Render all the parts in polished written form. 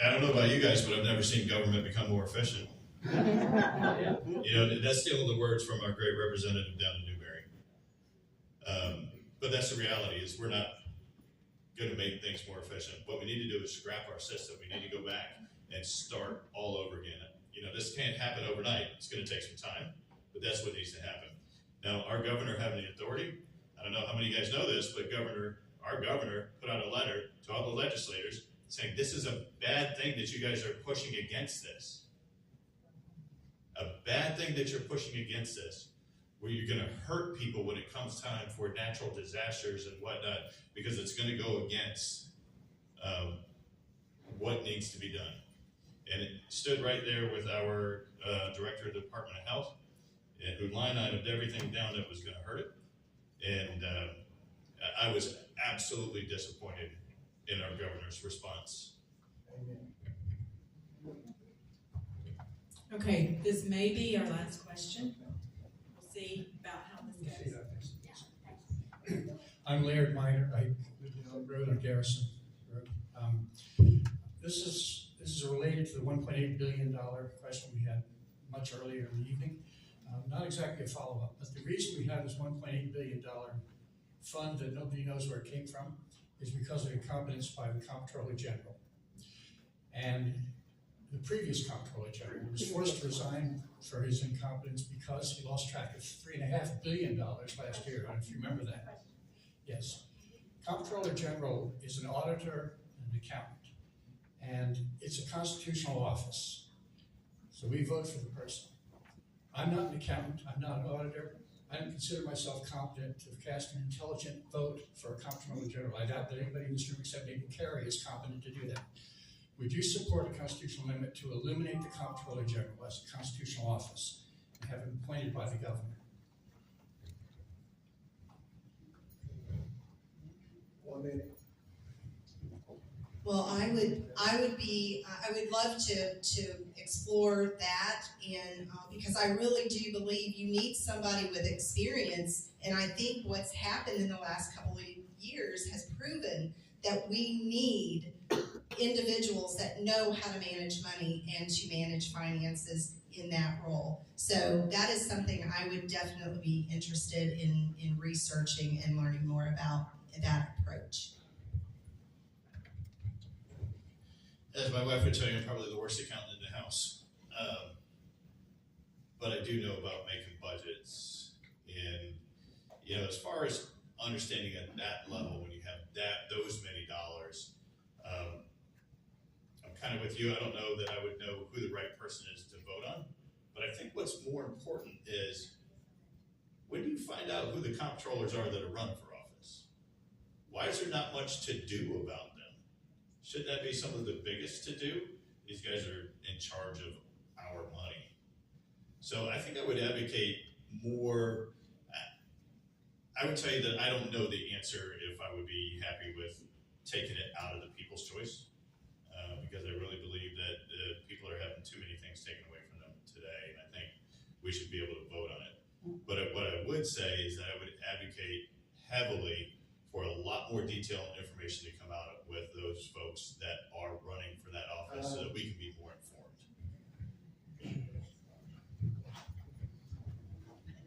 I don't know about you guys, but I've never seen government become more efficient. You know, that's stealing the words from our great representative down in Newberry. But that's the reality, is we're not going to make things more efficient. What we need to do is scrap our system. We need to go back and start all over again. You know, this can't happen overnight. It's going to take some time, but that's what needs to happen. Now, our governor having the authority, I don't know how many of you guys know this, but our governor put out a letter to all the legislators saying this is a bad thing that you guys are pushing against this. A bad thing that you're pushing against this, where you're going to hurt people when it comes time for natural disasters and whatnot, because it's going to go against what needs to be done. And it stood right there with our director of the Department of Health, who line itemed everything down that was going to hurt it. And I was absolutely disappointed in our governor's response. Okay, this may be our last question. We'll see about how this goes. I'm Laird Miner. I live on the road on Garrison Road. This is related to the $1.8 billion question we had much earlier in the evening. Not exactly a follow-up, but the reason we have this $1.8 billion fund that nobody knows where it came from is because of incompetence by the Comptroller General. And the previous Comptroller General was forced to resign for his incompetence because he lost track of $3.5 billion last year. I don't know if you remember that. Yes. Comptroller General is an auditor and an accountant, and it's a constitutional office. So we vote for the person. I'm not an accountant, I'm not an auditor. I don't consider myself competent to cast an intelligent vote for a Comptroller General. I doubt that anybody in this room except maybe Kerry is competent to do that. Would you support a constitutional amendment to eliminate the Comptroller General as a constitutional office and have him appointed by the governor? 1 minute. Well, I would love to explore that, and because I really do believe you need somebody with experience, and I think what's happened in the last couple of years has proven that we need individuals that know how to manage money and to manage finances in that role. So that is something I would definitely be interested in researching and learning more about that approach. As my wife would tell you, I'm probably the worst accountant in the house. But I do know about making budgets. And, you know, as far as understanding at that level, when you have those many dollars, I'm kind of with you. I don't know that I would know who the right person is to vote on. But I think what's more important is, when do you find out who the comptrollers are that are running for office? Why is there not much to do about them? Shouldn't that be some of the biggest to do? These guys are in charge of our money. So I think I would advocate more. I would tell you that I don't know the answer if I would be happy with taking it out of the people's choice, because I really believe that people are having too many things taken away from them today, and I think we should be able to vote on it. But what I would say is that I would advocate heavily for a lot more detailed information to come out with those folks that are running for that office, so that we can be more informed.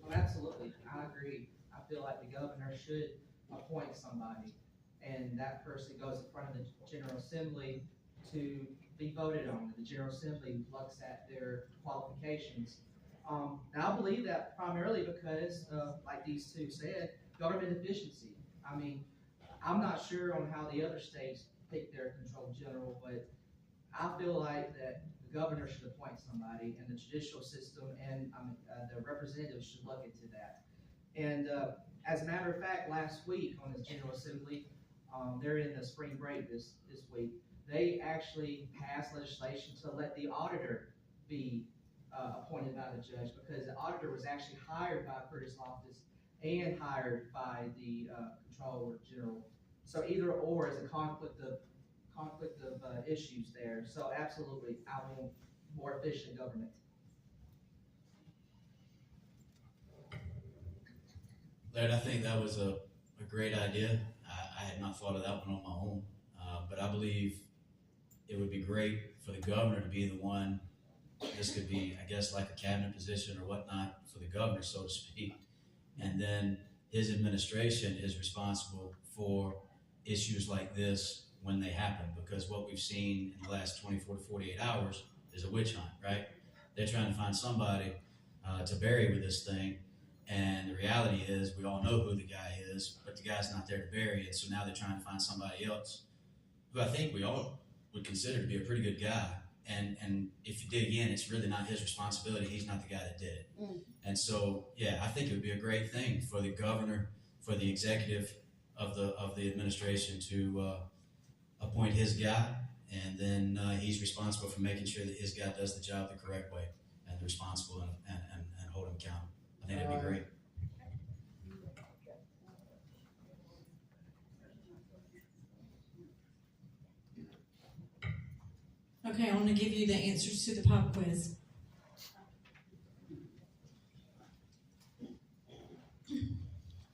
Well, absolutely, I agree. I feel like the governor should appoint somebody, and that person goes in front of the General Assembly to be voted on. The General Assembly looks at their qualifications. And I believe that primarily because, like these two said, government efficiency. I mean, I'm not sure on how the other states pick their control general, but I feel like that the governor should appoint somebody, and the judicial system and the representatives should look into that. And as a matter of fact, last week on the General Assembly, they're in the spring break this week, they actually passed legislation to let the auditor be appointed by the judge, because the auditor was actually hired by Curtis' office and hired by the Comptroller General. So either or is a conflict of issues there. So absolutely, I want more efficient government. Laird, I think that was a great idea. I had not thought of that one on my own, but I believe it would be great for the governor to be the one. This could be, I guess, like a cabinet position or whatnot for the governor, so to speak. And then his administration is responsible for issues like this when they happen, because what we've seen in the last 24 to 48 hours is a witch hunt, right? They're trying to find somebody to bury with this thing, and the reality is we all know who the guy is, but the guy's not there to bury it, so now they're trying to find somebody else who I think we all would consider to be a pretty good guy. And if you dig in, it's really not his responsibility. He's not the guy that did it. And so, yeah, I think it would be a great thing for the governor, for the executive of the administration to appoint his guy, and then he's responsible for making sure that his guy does the job the correct way, and responsible and hold him accountable. I think that'd be great. Okay, I want to give you the answers to the pop quiz.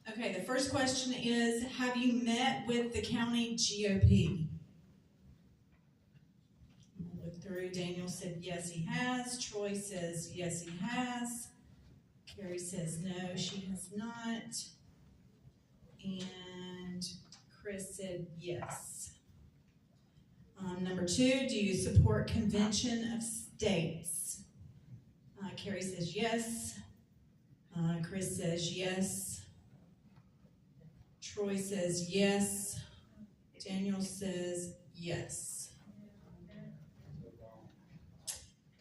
Okay, the first question is, have you met with the county GOP? I'll look through. Daniel said yes, he has. Troy says yes, he has. Carrie says no, she has not. And Chris said yes. Number 2, do you support Convention of States? Carrie says yes. Chris says yes. Troy says yes. Daniel says yes.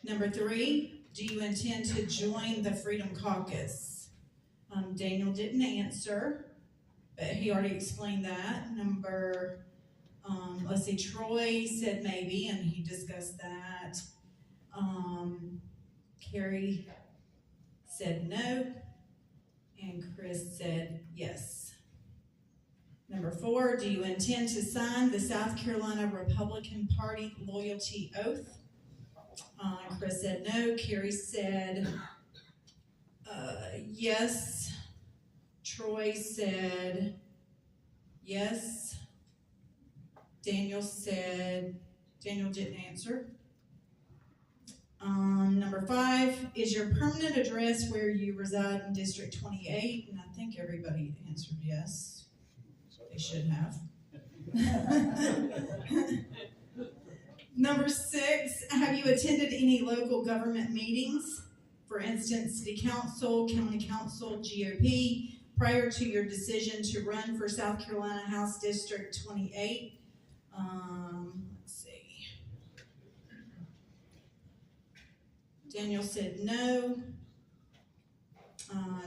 Number 3, do you intend to join the Freedom Caucus? Daniel didn't answer, but he already explained that. Let's see, Troy said maybe, and he discussed that. Carrie said no, and Chris said yes. Number 4, do you intend to sign the South Carolina Republican Party loyalty oath? Chris said no. Carrie said yes. Troy said yes. Daniel didn't answer. Number 5, is your permanent address where you reside in District 28? And I think everybody answered yes. They should have. Number 6, have you attended any local government meetings? For instance, City Council, County Council, GOP, prior to your decision to run for South Carolina House District 28? Let's see. Daniel said no.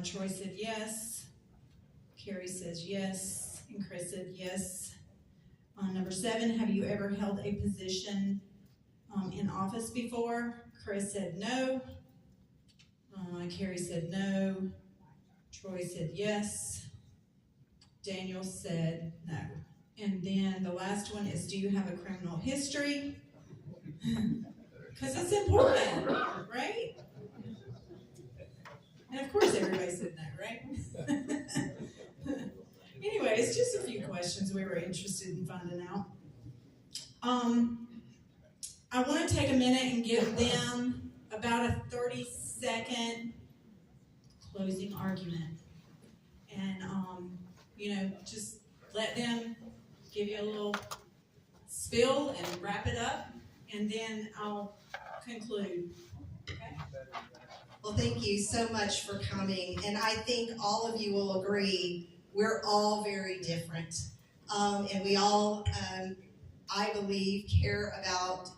Troy said yes. Carrie says yes. And Chris said yes. Number 7, have you ever held a position in office before? Chris said no. Carrie said no. Troy said yes. Daniel said no. And then the last one is, do you have a criminal history? Because it's important, right? And of course everybody said no, right? Anyway, it's just a few questions we were interested in finding out. I want to take a minute and give them about a 30-second closing argument. And, just let them give you a little spill and wrap it up, and then I'll conclude. Okay? Well, thank you so much for coming, and I think all of you will agree we're all very different, and we all, I believe, care about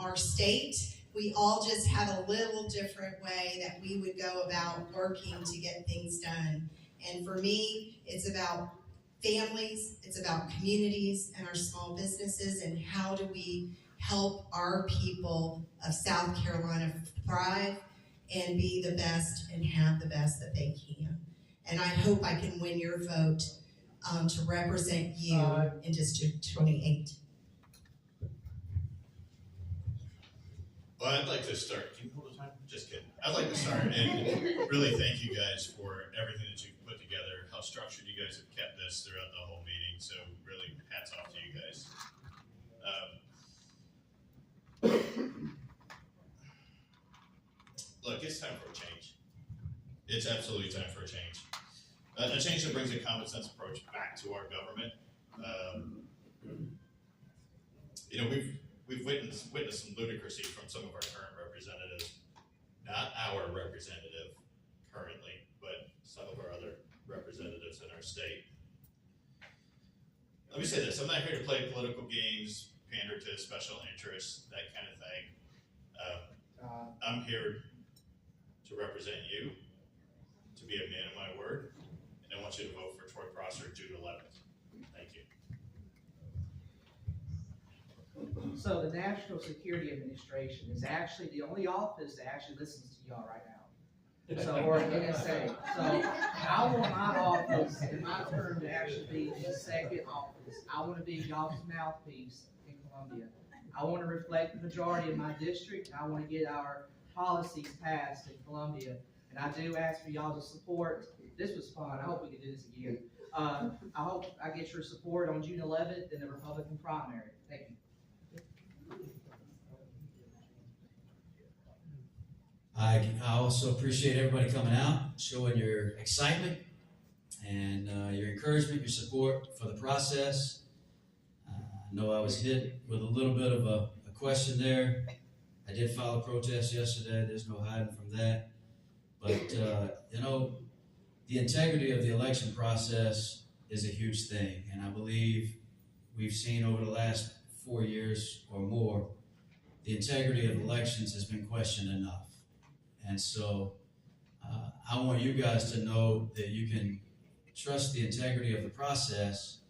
our state. We all just have a little different way that we would go about working to get things done. And for me, it's about families, it's about communities and our small businesses, and how do we help our people of South Carolina thrive and be the best and have the best that they can. And I hope I can win your vote to represent you in District 28. Well, I'd like to start. Can you hold the time? Just kidding. I'd like to start and really thank you guys for everything that you've put together, how structured you guys have kept this throughout the whole meeting. So really, hats off to you guys. look, it's time for a change. It's absolutely time for a change. A change that brings a common sense approach back to our government. You know, we've witnessed some ludicrousy from some of our current representatives, not our representative currently, but some of our other representatives in our state. Let me say this, I'm not here to play political games, pander to special interests, that kind of thing. I'm here to represent you, to be a man of my word, and I want you to vote for Troy Prosser June 11th. Thank you. So the National Security Administration is actually the only office that actually listens to y'all right now. So, or NSA. So I want my office and my term to actually be the second office. I want to be y'all's mouthpiece in Columbia. I want to reflect the majority of my district, and I want to get our policies passed in Columbia. And I do ask for y'all's support. This was fun. I hope we can do this again. I hope I get your support on June 11th in the Republican primary. Thank you. I also appreciate everybody coming out, showing your excitement and your encouragement, your support for the process. I know I was hit with a little bit of a question there. I did file a protest yesterday. There's no hiding from that. But, you know, the integrity of the election process is a huge thing. And I believe we've seen over the last 4 years or more, the integrity of elections has been questioned enough. And so I want you guys to know that you can trust the integrity of the process,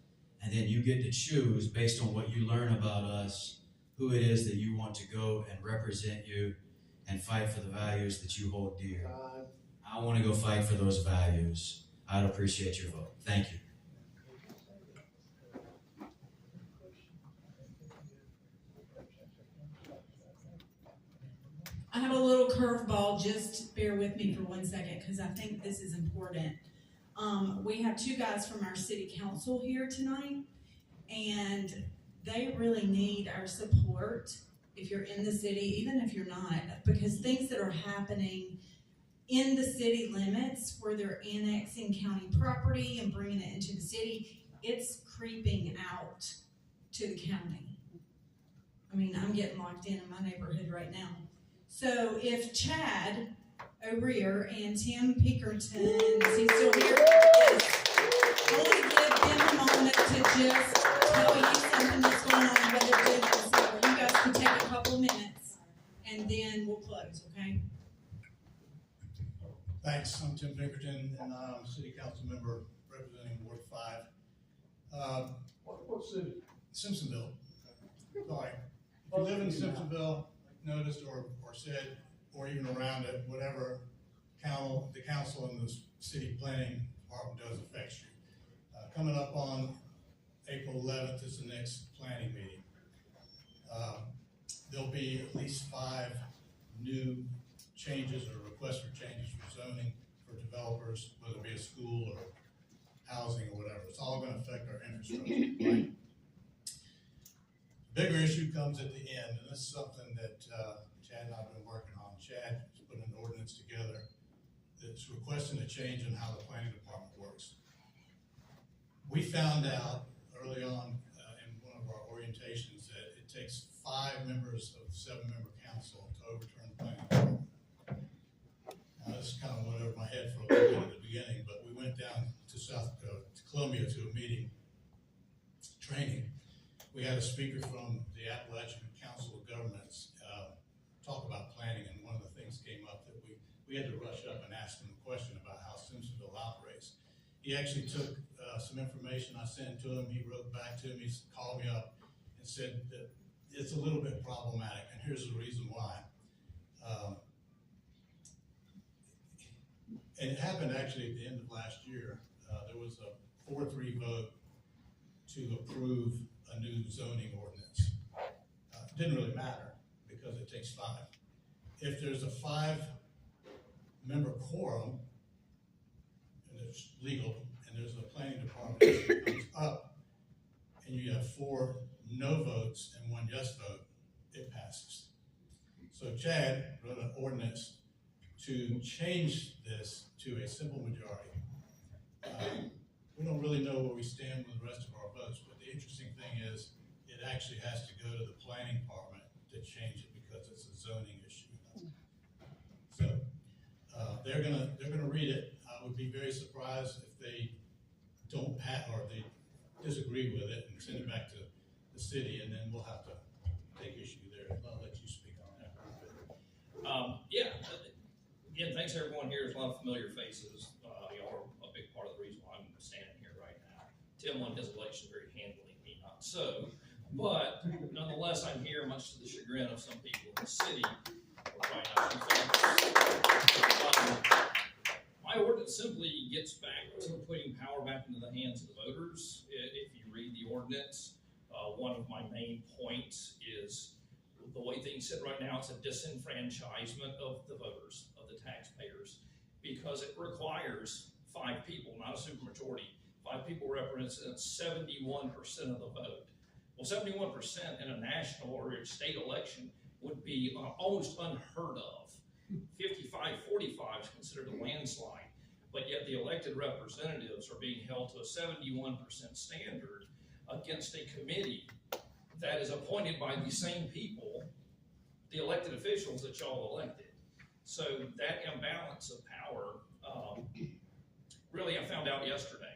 and then you get to choose based on what you learn about us, who it is that you want to go and represent you and fight for the values that you hold dear. I want to go fight for those values. I'd appreciate your vote. Thank you. I have a little curveball, just bear with me for 1 second, because I think this is important. We have 2 guys from our city council here tonight, and they really need our support if you're in the city, even if you're not, because things that are happening in the city limits where they're annexing county property and bringing it into the city, it's creeping out to the county. I mean, I'm getting locked in my neighborhood right now. So if Chad O'Rear and Tim Pinkerton, is he still here? Yes. I want to give them a moment to just tell you something that's going on, what they're doing. So you guys can take a couple minutes, and then we'll close, okay? Thanks. I'm Tim Pinkerton, and I'm a city council member representing Ward 5. What city? Simpsonville. Sorry. If you live in Simpsonville, noticed or said, or even around it, whatever the council and the city planning department does affects you. Coming up on April 11th is the next planning meeting. There'll be at least 5 new changes or requests for changes for zoning for developers, whether it be a school or housing or whatever. It's all going to affect our infrastructure, right? Bigger issue comes at the end, and this is something that Chad and I have been working on. Chad has put an ordinance together that's requesting a change in how the planning department works. We found out early on in one of our orientations that it takes 5 members of the 7-member council to overturn the planning department. Now, this kind of went over my head for a little bit at the beginning, but we went down to to Columbia to a meeting, training. We had a speaker from the Appalachian Council of Governments talk about planning, and one of the things came up that we had to rush up and ask him a question about how Simpsonville operates. He actually took some information I sent to him. He wrote back to me, he called me up and said that it's a little bit problematic, and here's the reason why. And it happened actually at the end of last year. There was a 4-3 vote to approve a new zoning ordinance. It didn't really matter because it takes 5. If there's a 5-member quorum, and it's legal, and there's a planning department that comes up, and you have 4 no votes and 1 yes vote, it passes. So Chad wrote an ordinance to change this to a simple majority. We don't really know where we stand with the rest of our votes, but the interesting thing is it actually has to go to the planning department to change it because it's a zoning issue. So they're gonna read it. I would be very surprised if they don't or they disagree with it and send it back to the city, and then we'll have to take issue there. I'll let you speak on that. Yeah, again, thanks everyone here. There's a lot of familiar faces. Y'all are a big part of the reason why I'm standing here right now. Tim won his election very handily, me not so. But nonetheless, I'm here much to the chagrin of some people in the city. My ordinance simply gets back to putting power back into the hands of the voters. If you read the ordinance, one of my main points is the way things sit right now, it's a disenfranchisement of the voters, of the taxpayers, because it requires 5 people, not a supermajority. 5 people represent 71% of the vote. Well, 71% in a national or a state election would be almost unheard of. 55-45 is considered a landslide, but yet the elected representatives are being held to a 71% standard against a committee that is appointed by the same people, the elected officials that y'all elected. So that imbalance of power, really I found out yesterday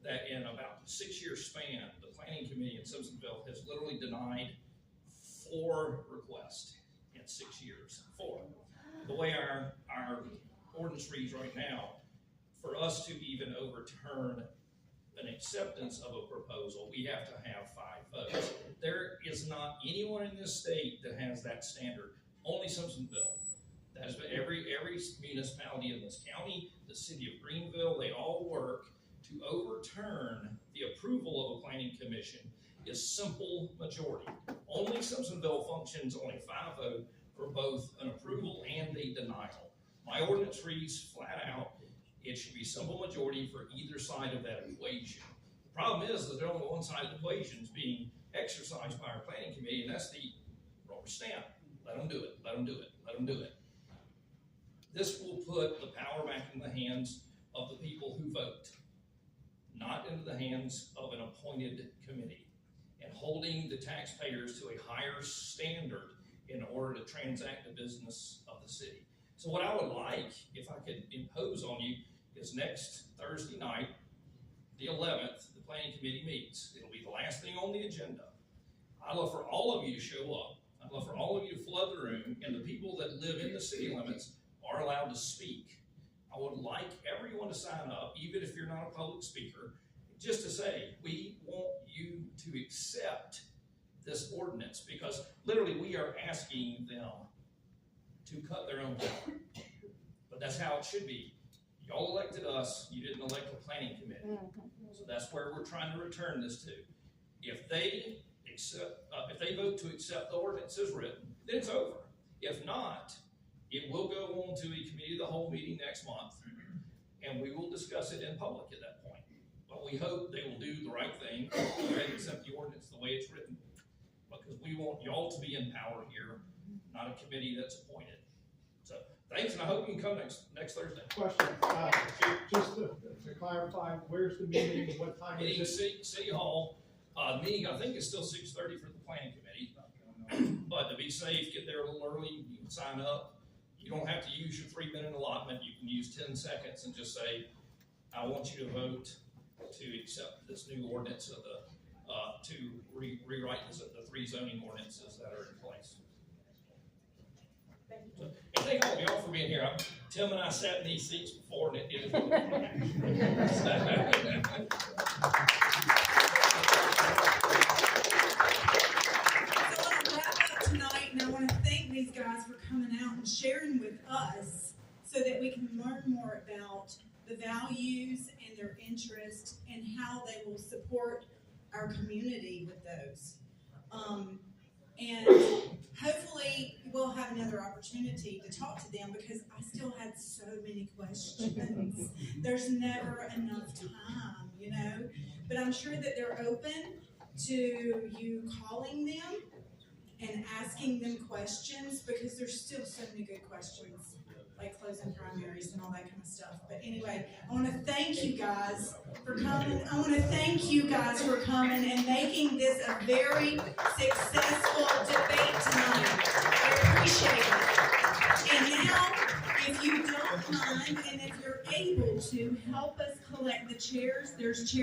that in about a 6-year span, the planning committee in Simpsonville has literally denied 4 requests in 6 years. 4. The way our ordinance reads right now, for us to even overturn an acceptance of a proposal, we have to have 5 votes. There is not anyone in this state that has that standard. Only Simpsonville. That has been every municipality in this county, the city of Greenville, they all work to overturn the approval of a planning commission is simple majority. Only Simpsonville functions on a 5 vote for both an approval and a denial. My ordinance reads flat out, it should be simple majority for either side of that equation. The problem is that there's only one side of the equation is being exercised by our planning committee, and that's the rubber stamp. Let them do it, let them do it, let them do it. This will put the power back in the hands of the people who vote, not into the hands of an appointed committee, and holding the taxpayers to a higher standard in order to transact the business of the city. So what I would like, if I could impose on you, is next Thursday night, the 11th, the planning committee meets. It'll be the last thing on the agenda. I'd love for all of you to show up. I'd love for all of you to flood the room, and the people that live in the city limits are allowed to speak. I would like everyone to sign up, even if you're not a public speaker, just to say, we want you to accept this ordinance, because literally we are asking them to cut their own power. But that's how it should be. Y'all elected us, you didn't elect the planning committee. So that's where we're trying to return this to. If they vote to accept the ordinance as written, then it's over. If not, it will go on to a committee of the whole meeting next month, and we will discuss it in public at that point. But we hope they will do the right thing and accept the ordinance the way it's written, because we want y'all to be in power here, not a committee that's appointed. So thanks, and I hope you can come next Thursday. Question, just to clarify, where's the meeting, what time Meeting is it? City Hall. Meeting, I think, is still 6:30 for the planning committee. But to be safe, get there a little early. You can sign up. You don't have to use your 3-minute allotment. You can use 10 seconds and just say, I want you to vote to accept this new ordinance of the, to rewrite the 3 zoning ordinances that are in place. So, and thank all of y'all for being here. Tim and I sat in these seats before, and it is really fun. Tonight, and I want to thank these guys for coming out and sharing with us so that we can learn more about the values and their interests and how they will support our community with those. And hopefully we'll have another opportunity to talk to them, because I still had so many questions. There's never enough time, you know, but I'm sure that they're open to you calling them and asking them questions, because there's still so many good questions, like closing primaries and all that kind of stuff. But anyway, I want to thank you guys for coming. I want to thank you guys for coming and making this a very successful debate tonight. I appreciate it. And now, if you don't mind, and if you're able to, help us collect the chairs. There's chairs